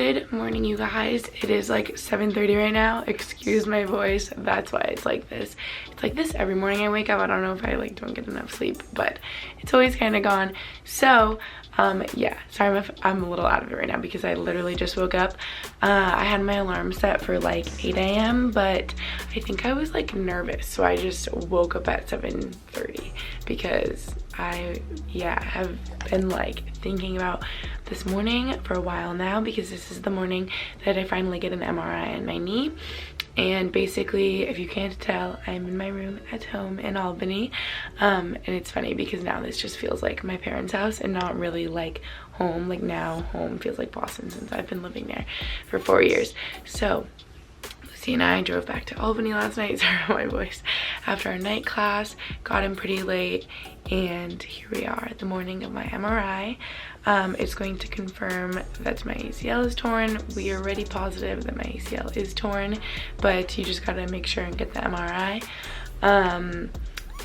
Good morning, you guys. It is like 7:30 right now. Excuse my voice. That's why it's like this. It's like this every morning I wake up. I don't know if I like don't get enough sleep, but it's always kind of gone. So yeah, sorry if I'm a little out of it right now because I literally just woke up. I had my alarm set for like 8 a.m. but I think I was like nervous, so I just woke up at 7:30 because I have been like thinking about this morning for a while now, because this is the morning that I finally get an MRI on my knee. And basically, if you can't tell, I'm in my room at home in Albany, and it's funny because now this just feels like my parents' house and not really like home. Like now home feels like Boston since I've been living there for 4 years. So Lucy and I drove back to Albany last night, sorry about my voice, after our night class, got in pretty late, and here we are, the morning of my MRI. It's going to confirm that my ACL is torn. We are already positive that my ACL is torn, but you just gotta make sure and get the MRI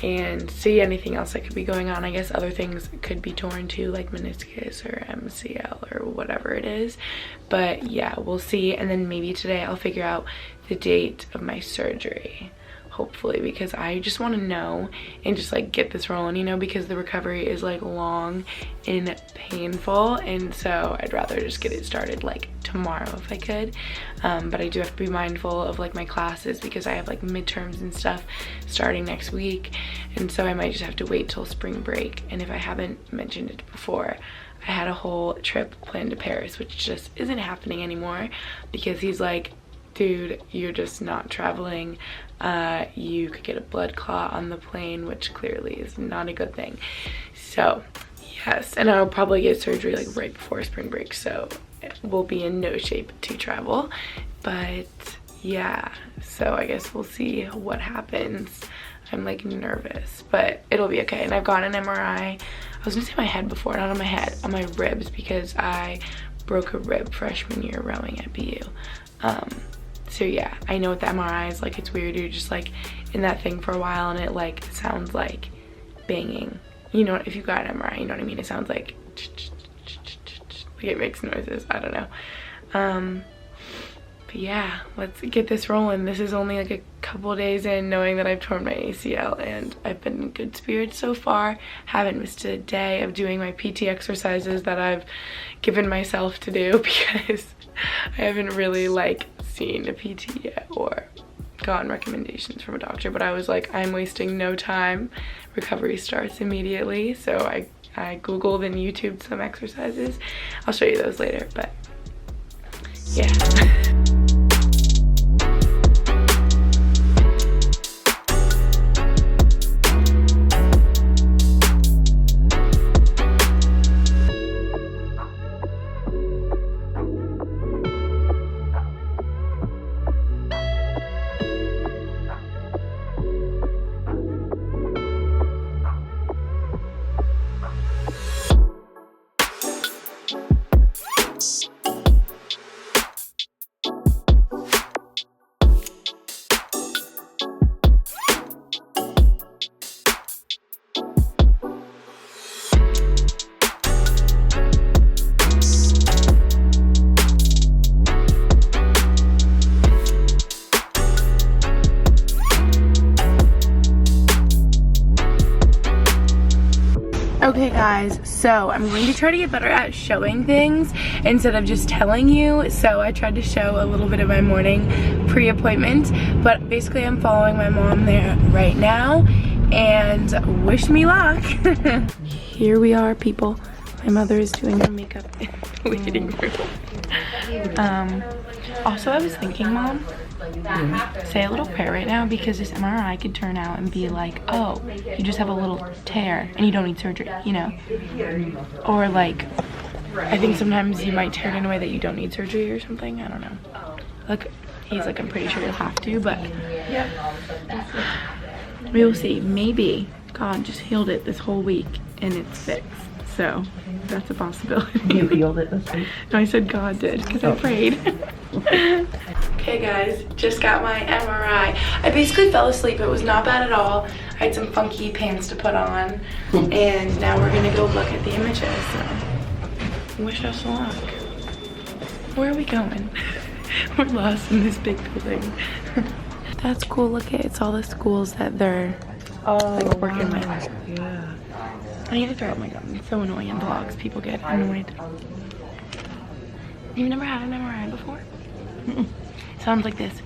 and see anything else that could be going on. I guess other things could be torn too, like meniscus or MCL or whatever it is, but yeah, we'll see. And then maybe today I'll figure out the date of my surgery, hopefully, because I just want to know and just like get this rolling, you know, because the recovery is like long and painful, and so I'd rather just get it started like tomorrow if I could. But I do have to be mindful of like my classes because I have like midterms and stuff starting next week, and so I might just have to wait till spring break. And if I haven't mentioned it before, I had a whole trip planned to Paris, which just isn't happening anymore because he's like, dude, you're just not traveling. You could get a blood clot on the plane, which clearly is not a good thing. So yes, and I'll probably get surgery like right before spring break, so we'll be in no shape to travel. But yeah, so I guess we'll see what happens. I'm like nervous, but it'll be okay. And I've got an MRI. I was gonna say my head before, not on my head, on my ribs, because I broke a rib freshman year rowing at BU. So yeah, I know what the MRI is like. It's weird, you're just like in that thing for a while and it like sounds like banging. You know, if you got an MRI, you know what I mean? It sounds like it makes noises, I don't know. But yeah, let's get this rolling. This is only like a couple days in, knowing that I've torn my ACL, and I've been in good spirits so far. Haven't missed a day of doing my PT exercises that I've given myself to do because I haven't really like seen a PT yet or gotten recommendations from a doctor. But I was like, I'm wasting no time. Recovery starts immediately. So I Googled and YouTubed some exercises. I'll show you those later, but yeah. Okay guys, so I'm going to try to get better at showing things instead of just telling you. So I tried to show a little bit of my morning pre-appointment, but basically I'm following my mom there right now, and wish me luck. Here we are, people. My mother is doing her makeup in the waiting room. Also, I was thinking, Mom, say a little prayer right now, because this MRI could turn out and be like, oh, you just have a little tear and you don't need surgery, you know? Or like, I think sometimes you might tear it in a way that you don't need surgery or something. I don't know. Look, he's like, I'm pretty sure you'll have to, but yeah, we will see. Maybe God just healed it this whole week and it's fixed. So that's a possibility. You healed it this week? No, I said God did, because I prayed. Okay guys, just got my MRI. I basically fell asleep. It was not bad at all. I had some funky pants to put on, and now we're gonna go look at the images. So wish us luck. Where are we going? We're lost in this big building. That's cool. Look at it's all the schools that they're like working with. Yeah. I need to throw out my gum. It's so annoying in vlogs. People get annoyed. You've never had an MRI before? Sounds like this.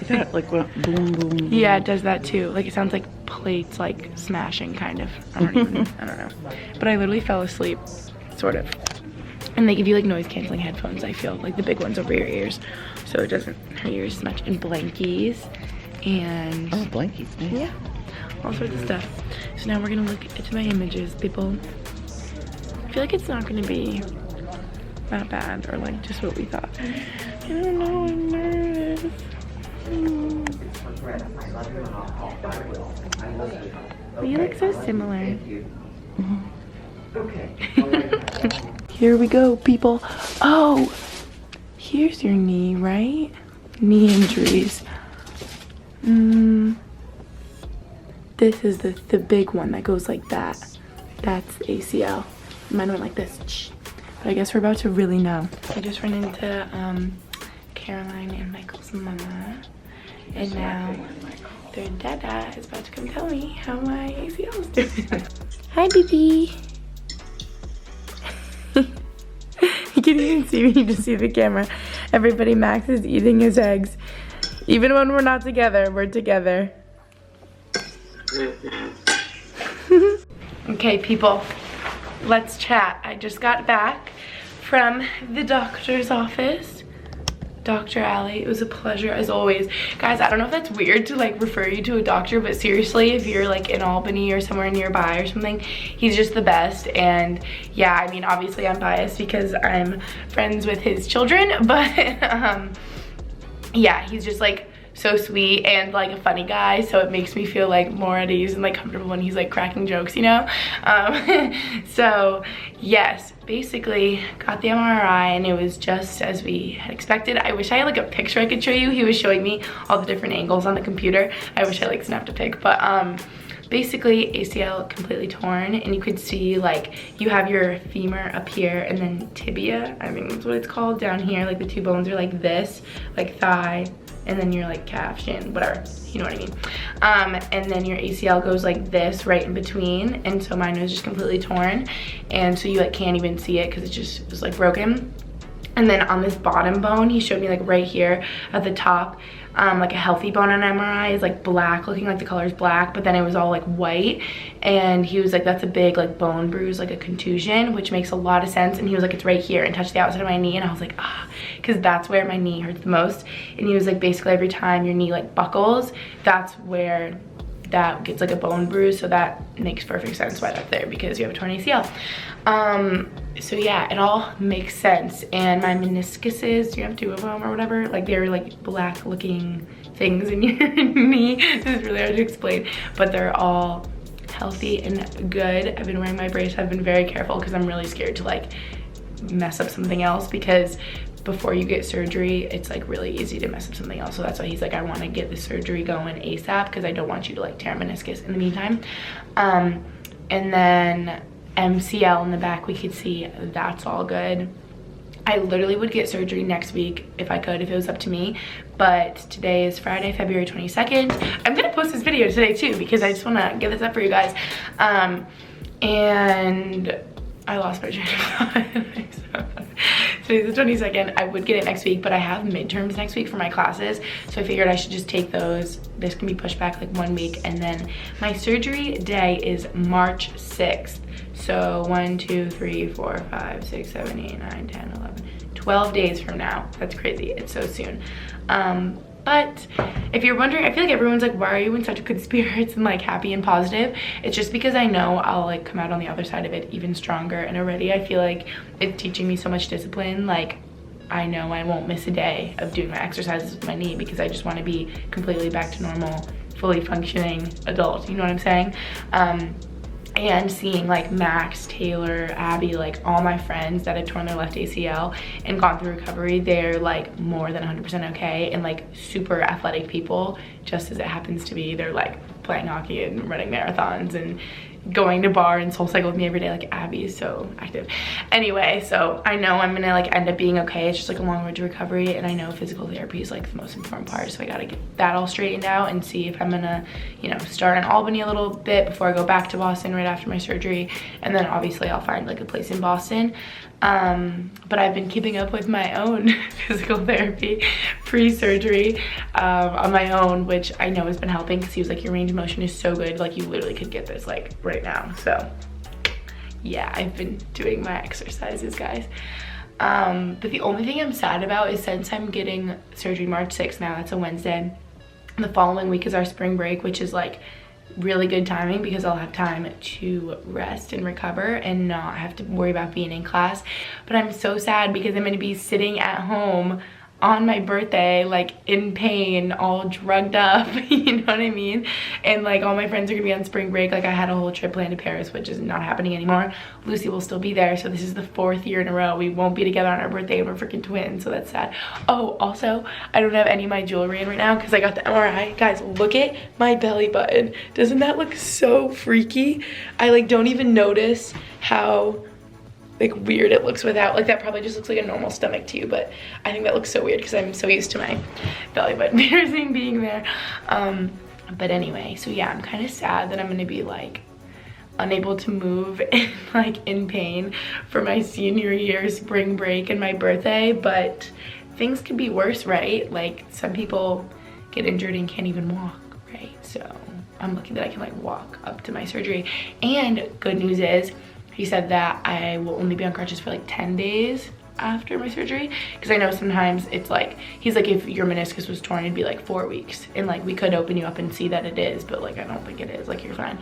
Yeah, like what? Boom, boom, boom. Yeah, it does that too. Like it sounds like plates like smashing, kind of. I don't know. But I literally fell asleep, sort of. And they give you like noise canceling headphones, I feel, like the big ones over your ears, so it doesn't hurt your ears as much. And blankies, and Oh, blankies, nice. yeah, all sorts of stuff. So now we're gonna look into my images, people. I feel like it's not gonna be that bad, or like just what we thought. I don't know, I'm nervous. But you look so similar. Here we go, people. Oh, here's your knee, right? Knee injuries. This is the big one that goes like that. That's ACL. Mine went like this. But I guess we're about to really know. I just ran into Caroline and Michael's mama. And now their dada is about to come tell me how my ACL is doing. Hi, baby. You can't even see me, you just see the camera. Everybody, Max is eating his eggs. Even when we're not together, we're together. Okay, people, let's chat. I just got back from the doctor's office. Dr. Ali, it was a pleasure as always. Guys, I don't know if that's weird to like refer you to a doctor, but seriously, if you're like in Albany or somewhere nearby or something, he's just the best. And yeah, I mean, obviously I'm biased because I'm friends with his children, but yeah, he's just like so sweet and like a funny guy, so it makes me feel like more at ease and like comfortable when he's like cracking jokes, you know. So yes, basically got the MRI and it was just as we had expected. I wish I had like a picture I could show you. He was showing me all the different angles on the computer. I wish I like snapped a pic, but basically ACL completely torn, and you could see like you have your femur up here and then tibia, I think that's what it's called, down here. Like the two bones are like this, like thigh, and then your like calf, shin, whatever, you know what I mean. And then your ACL goes like this right in between, and so mine was just completely torn, and so you like can't even see it because it just was like broken. And then on this bottom bone, he showed me like right here at the top, like a healthy bone on MRI is like black, looking like the color is black, but then it was all like white. And he was like, that's a big like bone bruise, like a contusion, which makes a lot of sense. And he was like, it's right here, and touched the outside of my knee. And I was like, ah, because that's where my knee hurts the most. And he was like, basically every time your knee like buckles, that's where that gets like a bone bruise. So that makes perfect sense why that's there, because you have a torn ACL. So yeah, it all makes sense. And my meniscuses, you have two of them or whatever, like they're like black looking things in your knee. This is really hard to explain, but they're all healthy and good. I've been wearing my brace. I've been very careful because I'm really scared to like mess up something else, because before you get surgery, it's like really easy to mess up something else. So that's why he's like, I want to get the surgery going ASAP because I don't want you to like tear a meniscus in the meantime. And then MCL in the back, we could see that's all good. I literally would get surgery next week if I could, if it was up to me. But today is Friday, February 22nd. I'm gonna post this video today too because I just wanna give this up for you guys. And I lost my train of thought. Today's the 22nd. I would get it next week, but I have midterms next week for my classes, so I figured I should just take those. This can be pushed back like 1 week, and then my surgery day is March 6th. So 1, 2, 3, 4, 5, 6, 7, 8, 9, 10, 11, 12 days from now. That's crazy, it's so soon. But if you're wondering, I feel like everyone's like, why are you in such good spirits and like happy and positive? It's just because I know I'll like come out on the other side of it even stronger, and already I feel like it's teaching me so much discipline. Like I know I won't miss a day of doing my exercises with my knee because I just want to be completely back to normal, fully functioning adult, you know what I'm saying? And seeing like Max, Taylor, Abby, like all my friends that have torn their left ACL and gone through recovery, they're like more than 100% okay, and like super athletic people, just as it happens to be. They're like playing hockey and running marathons and going to bar and SoulCycle with me every day. Like Abby is so active. Anyway, so I know I'm gonna like end up being okay. It's just like a long road to recovery, and I know physical therapy is like the most important part, so I gotta get that all straightened out and see if I'm gonna, you know, start in Albany a little bit before I go back to Boston right after my surgery, and then obviously I'll find like a place in Boston. But I've been keeping up with my own physical therapy pre-surgery on my own, which I know has been helping, because he was like, your range of motion is so good, like you literally could get this like right now. So yeah, I've been doing my exercises, guys. But the only thing I'm sad about is, since I'm getting surgery March 6th now, that's a Wednesday, the following week is our spring break, which is like really good timing because I'll have time to rest and recover and not have to worry about being in class. But I'm so sad because I'm going to be sitting at home on my birthday, like in pain, all drugged up, you know what I mean? And like all my friends are gonna be on spring break. Like I had a whole trip planned to Paris, which is not happening anymore. Lucy will still be there, so this is the 4th year in a row we won't be together on our birthday, and we're freaking twins, so that's sad. Oh, also, I don't have any of my jewelry in right now because I got the MRI. Guys, look at my belly button. Doesn't that look so freaky? I like don't even notice how like weird it looks without. Like that probably just looks like a normal stomach to you, but I think that looks so weird because I'm so used to my belly button piercing being there. But anyway, so yeah, I'm kind of sad that I'm gonna be like unable to move and like in pain for my senior year spring break and my birthday, but things could be worse, right? Like some people get injured and can't even walk, right? So I'm lucky that I can like walk up to my surgery. And good news is, he said that I will only be on crutches for like 10 days after my surgery, because I know sometimes it's like, he's like, if your meniscus was torn, it'd be like 4 weeks, and like we could open you up and see that it is, but like I don't think it is, like you're fine.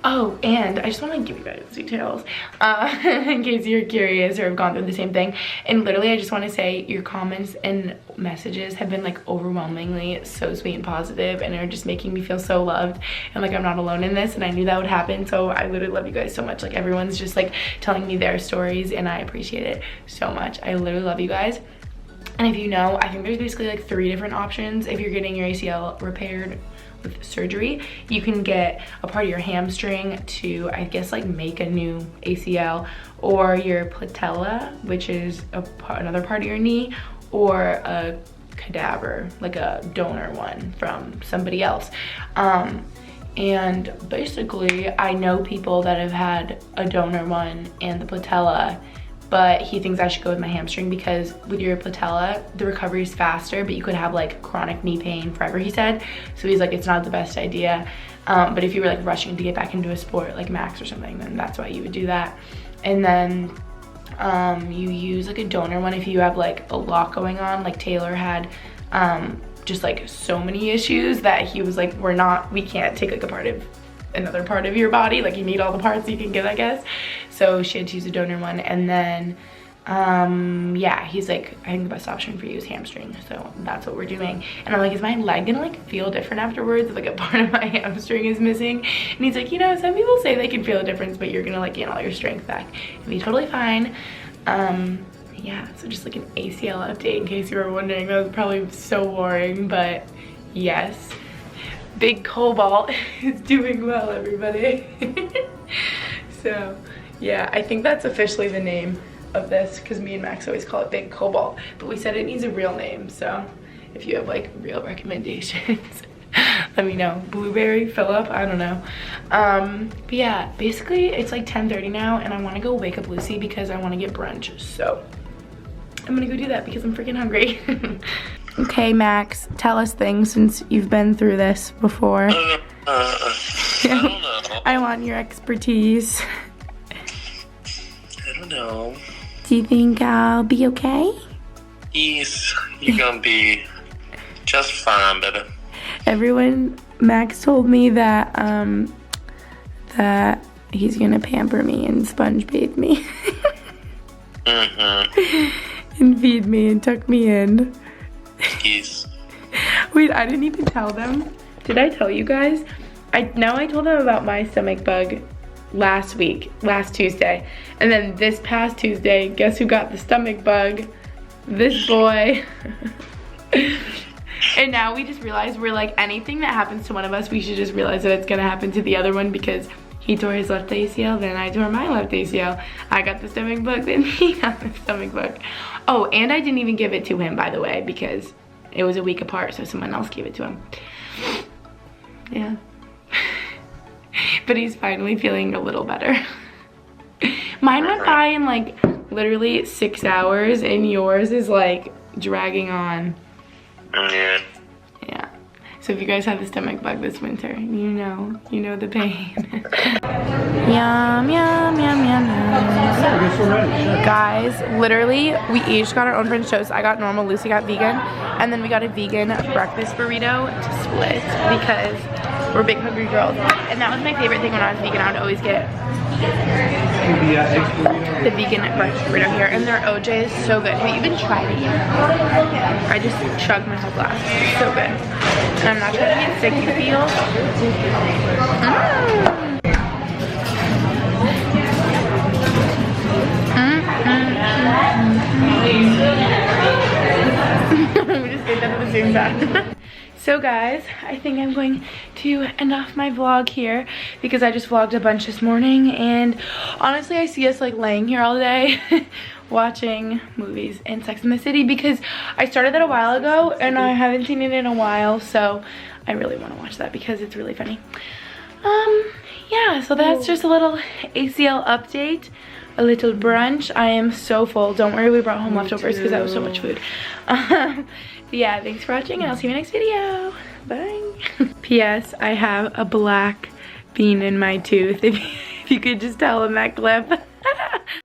Oh, and I just want to give you guys details in case you're curious or have gone through the same thing. And literally, I just want to say your comments and messages have been like overwhelmingly so sweet and positive, and are just making me feel so loved, and like I'm not alone in this, and I knew that would happen. So I literally love you guys so much. Like everyone's just like telling me their stories, and I appreciate it so much. I literally love you guys. And if you know, I think there's basically like 3 different options if you're getting your ACL repaired with surgery. You can get a part of your hamstring to, I guess, like make a new ACL, or your patella, which is another part of your knee, or a cadaver, like a donor one from somebody else. And basically I know people that have had a donor one and the patella, but he thinks I should go with my hamstring because with your patella, the recovery is faster, but you could have like chronic knee pain forever, he said. So he's like, it's not the best idea. But if you were like rushing to get back into a sport like Max or something, then that's why you would do that. And then you use like a donor one if you have like a lot going on. Like Taylor had just like so many issues that he was like, we can't take like a part of another part of your body, like you need all the parts you can get, I guess. So she had to use a donor one. And then yeah, he's like, I think the best option for you is hamstring, so that's what we're doing. And I'm like, is my leg gonna like feel different afterwards if like a part of my hamstring is missing? And he's like, you know, some people say they can feel a difference, but you're gonna like gain all your strength back and be totally fine. Yeah, so just like an ACL update in case you were wondering. That was probably so boring, but yes, Big Cobalt is doing well, everybody. So yeah, I think that's officially the name of this, because me and Max always call it Big Cobalt, but we said it needs a real name. So if you have like real recommendations, let me know. Blueberry, Phillip, I don't know. But yeah, basically it's like 10:30 now, and I want to go wake up Lucy because I want to get brunch. So I'm gonna go do that because I'm freaking hungry. Okay, Max, tell us things since you've been through this before. I don't know. I want your expertise. I don't know. Do you think I'll be okay? You're gonna be just fine, baby. Max told me that that he's gonna pamper me and sponge bathe me. And feed me and tuck me in. Yes. Wait, I didn't even tell them. Did I tell you guys? I told them about my stomach bug last Tuesday. And then this past Tuesday, guess who got the stomach bug? This boy. And now we just realized we're like, anything that happens to one of us, we should just realize that it's gonna happen to the other one, because He tore his left ACL, then I tore my left ACL. I got the stomach bug, then he got the stomach bug. Oh, and I didn't even give it to him, by the way, because it was a week apart, so someone else gave it to him. Yeah. But he's finally feeling a little better. Mine went by in like literally 6 hours, and yours is like dragging on. Yeah. Yeah. So if you guys have the stomach bug this winter, you know the pain. Yum, yum, yum, yum, yum. Guys, literally, we each got our own French toast. I got normal, Lucy got vegan, and then we got a vegan breakfast burrito to split because we're big hungry girls. And that was my favorite thing when I was vegan. I would always get the vegan breakfast burrito here, and their OJ is so good. Have you even tried it yet? I just chugged my whole glass. It's so good. And I'm not trying to get sick, you feel? We just did that at the same time. So guys, I think I'm going to end off my vlog here because I just vlogged a bunch this morning, and honestly I see us like laying here all day watching movies and Sex and the City because I started that a while ago and I haven't seen it in a while, so I really want to watch that because it's really funny. Yeah, so that's just a little ACL update, a little brunch. I am so full. Don't worry, we brought home leftovers because that was so much food. Yeah, thanks for watching, and I'll see you in the next video. Bye. P.S. I have a black bean in my tooth, if you could just tell in that clip.